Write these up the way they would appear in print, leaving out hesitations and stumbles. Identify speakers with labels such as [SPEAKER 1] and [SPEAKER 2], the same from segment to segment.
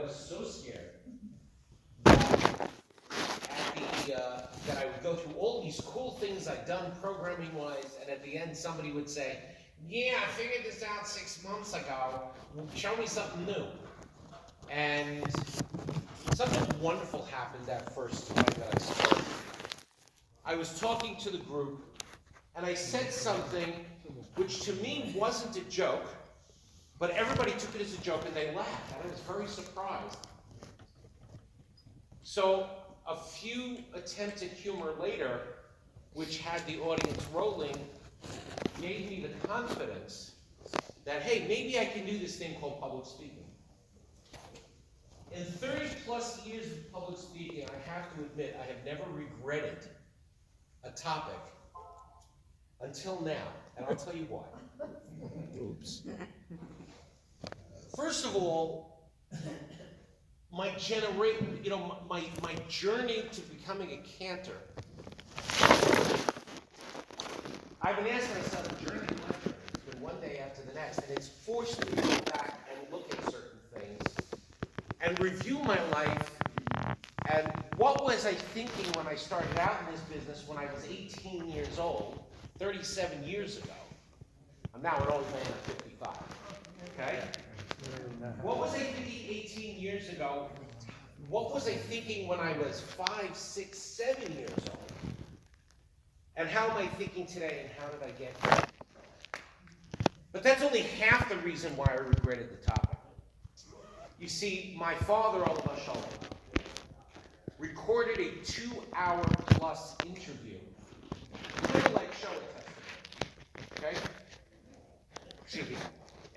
[SPEAKER 1] was so scared that I would go through all these cool things I'd done programming-wise, and at the end somebody would say, yeah, I figured this out 6 months ago. Show me something new. And something wonderful happened that first time that I started. I was talking to the group, and I said something which to me wasn't a joke, but everybody took it as a joke and they laughed, and I was very surprised. So a few attempts at humor later, which had the audience rolling, gave me the confidence that, hey, maybe I can do this thing called public speaking. In 30 plus years of public speaking, I have to admit, I have never regretted a topic until now, and I'll tell you why. Oops. First of all, my generation, my journey to becoming a cantor. I've been asking myself a journey in life. It's been one day after the next, and it's forced me to go back and look at certain things and review my life. And what was I thinking when I started out in this business when I was 18 years old, 37 years ago? I'm now an old man of 55. Okay? What was I thinking 18 years ago? What was I thinking when I was 5, 6, 7 years old? And how am I thinking today, and how did I get here? But that's only half the reason why I regretted the topic. You see, my father, Olav Shalom, recorded a 2-hour-plus interview, kind of like show a testimony, okay? Excuse me.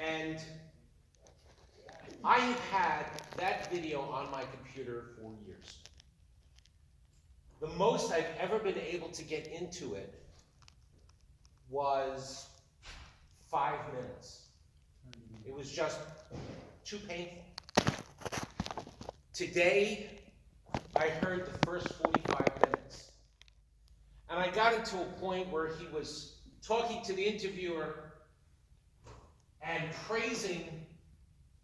[SPEAKER 1] And I have had that video on my computer for years. The most I've ever been able to get into it was 5 minutes. It was just too painful. Today, I heard the first 45 minutes. And I got into a point where he was talking to the interviewer and praising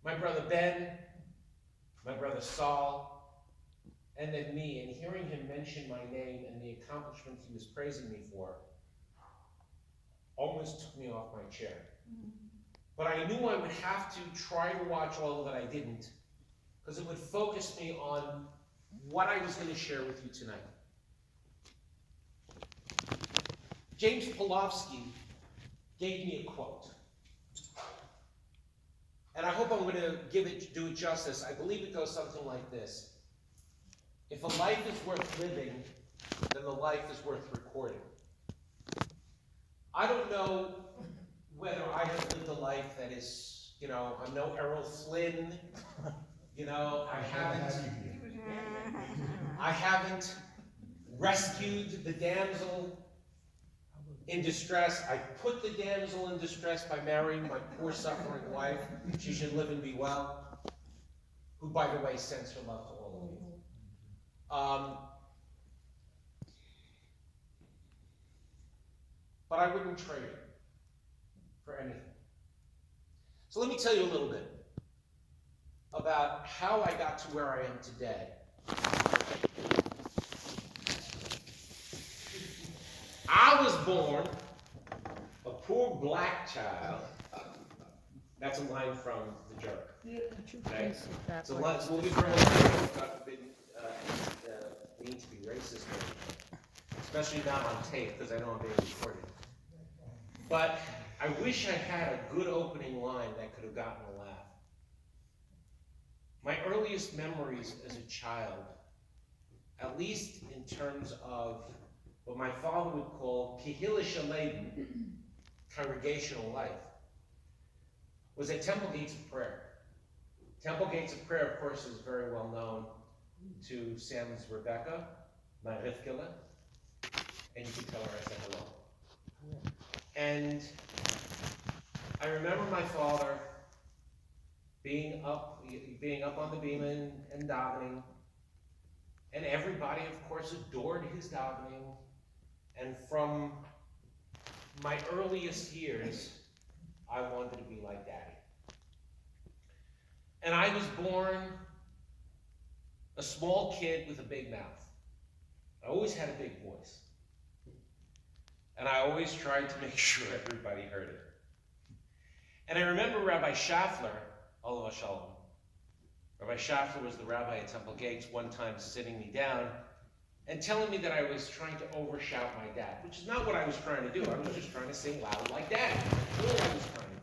[SPEAKER 1] my brother Ben, my brother Saul, and then me, and hearing him mention my name and the accomplishments he was praising me for almost took me off my chair. But I knew I would have to try to watch all of it. I didn't, because it would focus me on what I was going to share with you tonight. James Pawlowski gave me a quote. And I hope I'm going to do it justice. I believe it goes something like this. If a life is worth living, then the life is worth recording. I don't know whether I have lived a life that is, I'm no Errol Flynn, I haven't rescued the damsel in distress. I put the damsel in distress by marrying my poor suffering wife. She should live and be well. Who, by the way, sends her love to all of you. But I wouldn't trade it for anything. So let me tell you a little bit about how I got to where I am today. I was born a poor black child. That's a line from The Jerk. Okay? So we'll be very God forbid mean to be racist, especially not on tape because I know I'm being recorded. But I wish I had a good opening line that could have gotten a laugh. My earliest memories as a child, at least in terms of what my father would call kihilish leben, congregational life, was at Temple Gates of Prayer. Temple Gates of Prayer, of course, is very well known to Sam's Rebecca, my Rivkila, and you can tell her I said hello. And I remember my father being up on the bima and davening, and everybody, of course, adored his davening. And from my earliest years, I wanted to be like Daddy. And I was born a small kid with a big mouth. I always had a big voice. And I always tried to make sure everybody heard it. And I remember Rabbi Schaffler, Olav Shalom. Rabbi Schaffler was the rabbi at Temple Gates, one time sitting me down and telling me that I was trying to overshout my dad, which is not what I was trying to do. I was just trying to sing loud like Dad. That's all I was trying to do.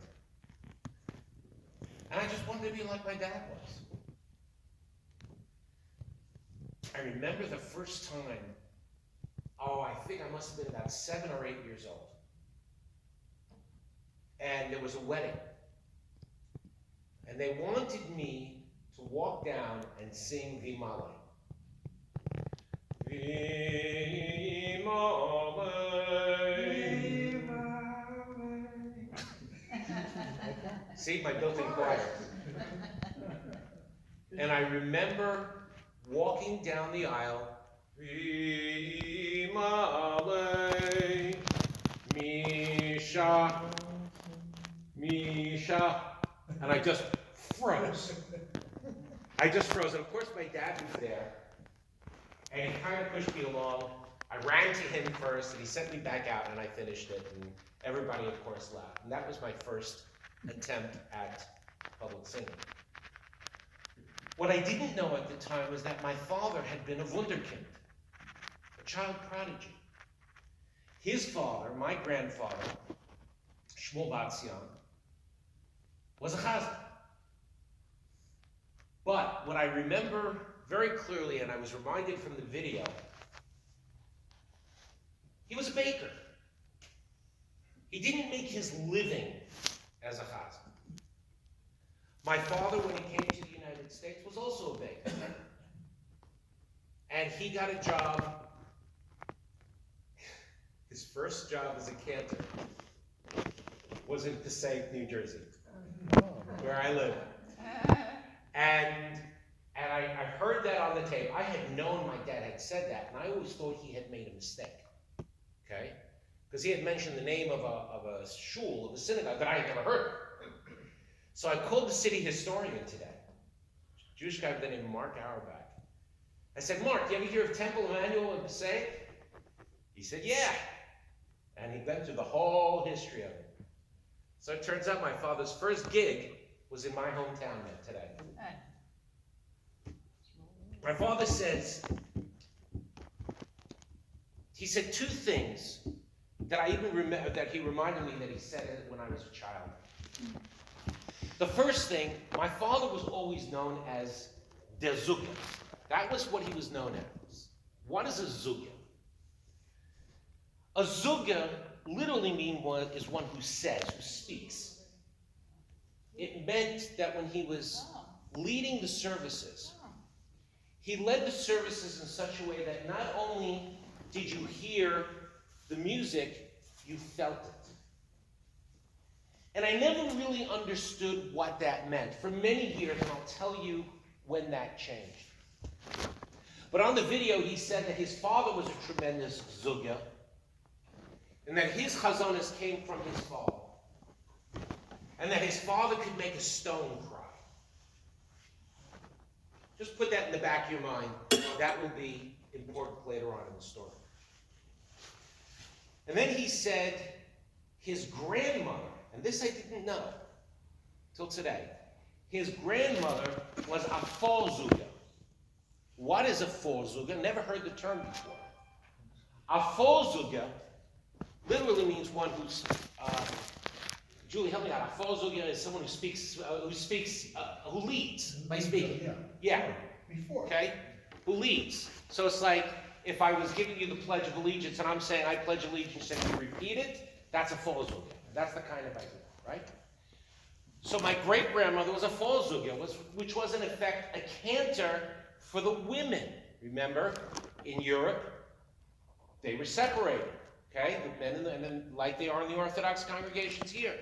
[SPEAKER 1] And I just wanted to be like my dad was. I remember the first time, I think I must have been about 7 or 8 years old. And there was a wedding. And they wanted me to walk down and sing Vimale. Vimale. See, my built-in choir. And I remember walking down the aisle, Vimale, Misha, Misha, and I just froze. And of course my dad was there, and he kind of pushed me along. I ran to him first, and he sent me back out, and I finished it, and everybody, of course, laughed. And that was my first attempt at public singing. What I didn't know at the time was that my father had been a wunderkind, a child prodigy. His father, my grandfather, Cantor Bazian, was a chazan. But what I remember very clearly, and I was reminded from the video, he was a baker. He didn't make his living as a chazan. My father, when he came to the United States, was also a baker. And he got a job, his first job as a cantor was in Passaic, New Jersey, where I live. And I heard that on the tape. I had known my dad had said that, and I always thought he had made a mistake, okay? Because he had mentioned the name of a shul, of a synagogue, that I had never heard of. So I called the city historian today, a Jewish guy by the name of Mark Auerbach. I said, Mark, you ever hear of Temple Emmanuel in Passaic? He said, yeah. And he went through the whole history of it. So it turns out my father's first gig was in my hometown today. My father says, he said 2 things that I even remember, that he reminded me that he said it when I was a child. The first thing, my father was always known as der Zugger. That was what he was known as. What is a Zugger? A Zugger literally is one who says, who speaks. It meant that when he was leading the services, he led the services in such a way that not only did you hear the music, you felt it. And I never really understood what that meant for many years, and I'll tell you when that changed. But on the video, he said that his father was a tremendous zugya, and that his chazonis came from his father, and that his father could make a stone cry. Just put that in the back of your mind. That will be important later on in the story. And then he said his grandmother, and this I didn't know till today, his grandmother was a folzuga. What is a folzuga? Never heard the term before. A folzuga literally means one who's, Julie, help me out. A folzuga is someone who leads by speaking. Yeah. Before. Okay? Who leads. So it's like, if I was giving you the Pledge of Allegiance and I'm saying I pledge allegiance and you repeat it, that's a folzuga. That's the kind of idea, right? So my great-grandmother was a folzuga, which was in effect a cantor for the women. Remember, in Europe, they were separated, okay? The men and then like they are in the Orthodox congregations here.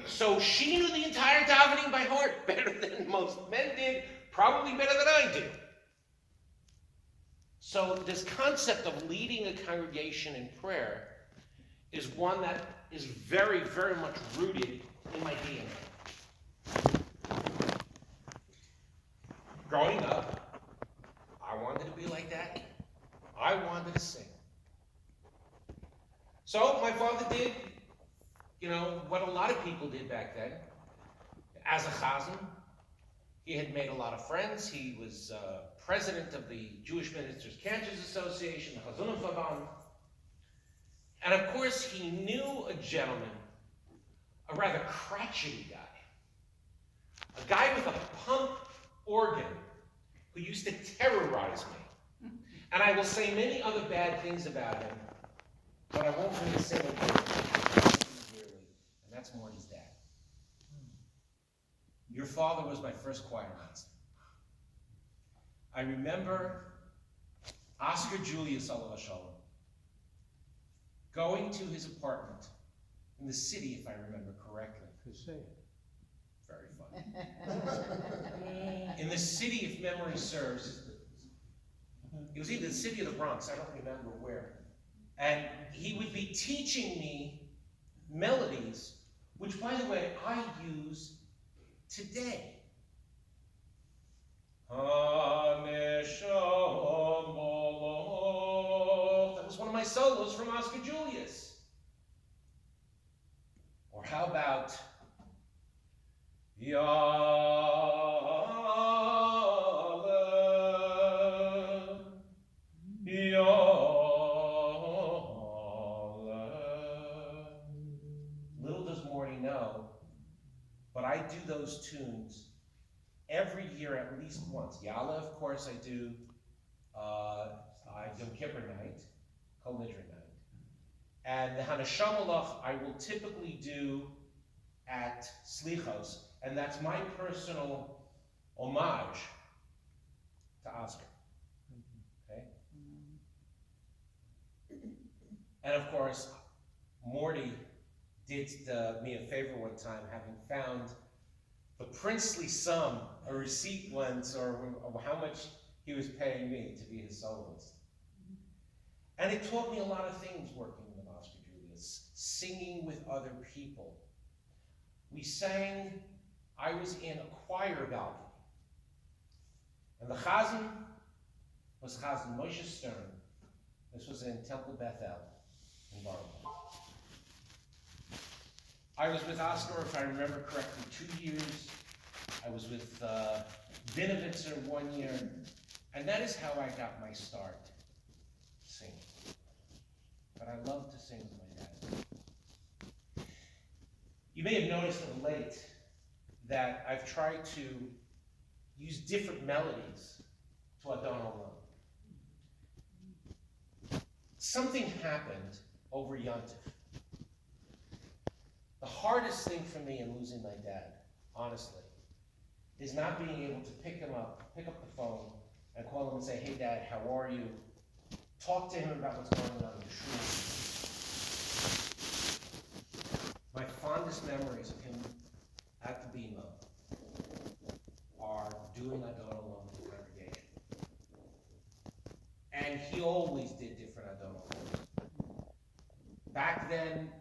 [SPEAKER 1] So she knew the entire davening by heart better than most men did, probably better than I do. So this concept of leading a congregation in prayer is one that is very, very much rooted in my DNA. Growing up, I wanted to sing. So my father did, what a lot of people did back then. As a chazan, he had made a lot of friends. He was president of the Jewish Ministers' Cantors Association, the Chazunim Verband. And of course, he knew a gentleman, a rather crotchety guy, a guy with a pump organ who used to terrorize me. And I will say many other bad things about him, but I won't really say what dearly, and that's Morty's dad. Your father was my first choir master. I remember Oscar Julius, alav hashalom, going to his apartment in the city, if I remember correctly. Very funny. In the city, if memory serves, it was either the city or the Bronx, I don't remember where. And he would be teaching me melodies, which, by the way, I use today. That was one of my solos from Oscar Julius. Or how about Little does Morty know, but I do those tunes every year at least once. Yalla, of course, I do Yom Kippur night, Kol Nidre night. And the Hanashamalach I will typically do at Slichos, and that's my personal homage to Oscar. Okay? And of course, Morty did me a favor one time, having found the princely sum, a receipt once, or how much he was paying me to be his soloist. And it taught me a lot of things working with Oscar Julius, singing with other people. We sang, I was in a choir balcony. And the chazan was Chazan Moshe Stern. This was in Temple Bethel in Baltimore. I was with Oscar, if I remember correctly, 2 years. I was with Vinovitzer 1 year. And that is how I got my start singing. But I love to sing with my dad. You may have noticed of late that I've tried to use different melodies to Adon Olam. Something happened over Yontif. The hardest thing for me in losing my dad, honestly, is not being able to pick up the phone and call him and say, hey Dad, how are you? Talk to him about what's going on in the shul. My fondest memories of him at the Bima are doing Adon Olam with the congregation. And he always did different Adon Olams. Back then,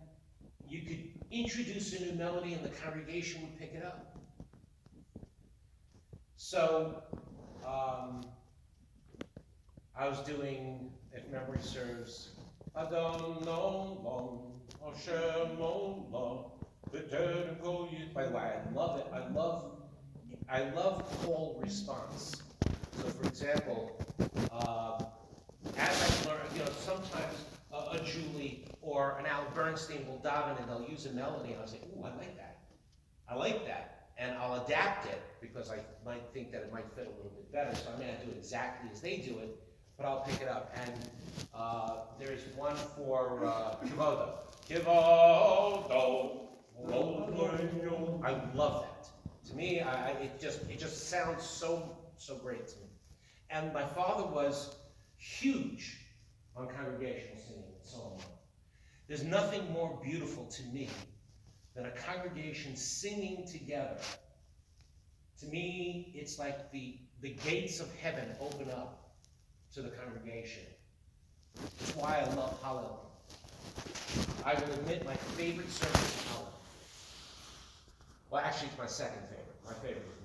[SPEAKER 1] you could introduce a new melody and the congregation would pick it up. So, I was doing, if memory serves, Adon Olam, Hashem Olam, V'teren Kol Yid. By the way, I love it. I love call response. So, for example, as I learn, sometimes a Julie or an Al Bernstein will daven and they'll use a melody, and I'll say, ooh, I like that. I like that. And I'll adapt it because I might think that it might fit a little bit better. So I may not do it exactly as they do it, but I'll pick it up. And there's one for Kivodo. Kivodo. I love that. To me, it just sounds so great to me. And my father was huge on congregational singing and so on. There's nothing more beautiful to me than a congregation singing together. To me, it's like the gates of heaven open up to the congregation. That's why I love Hallel. I will admit my favorite service is Hallel. Well, actually, it's my second favorite. My favorite